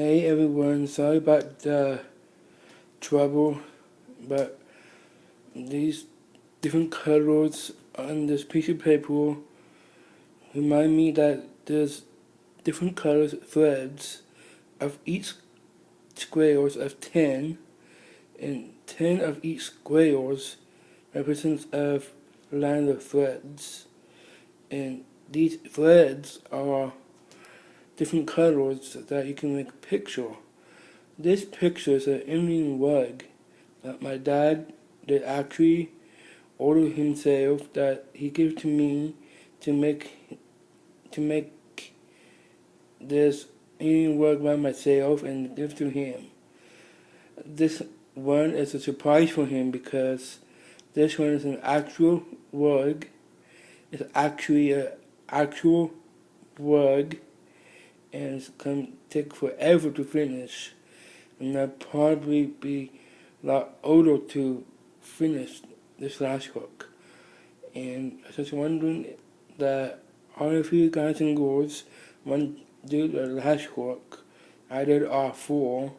Hey everyone, sorry about the trouble, but these different colors on this piece of paper remind me that there's different colors threads of each squares of 10, and 10 of each squares represents a line of threads, and these threads are different colors that you can make a picture. This picture is an Indian rug that my dad did actually order himself, that he gave to me to make this Indian rug by myself and give to him. This one is a surprise for him because this one is an actual rug. It's actually an actual rug, and it's gonna take forever to finish, and I'll probably be a lot older to finish this last hook. And I was just wondering that all of you guys and girls want to do the last hook. I did all four.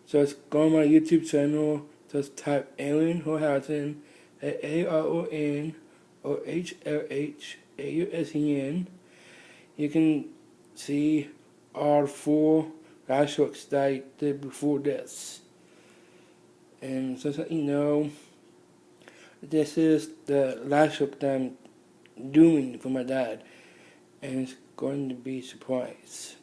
So just go on my YouTube channel, just type Aaron Horhausen, Aaron or HLHAUSEN. You can see all four last hooks that I did before this. And just let you know, this is the last hook that I'm doing for my dad, and it's going to be a surprise.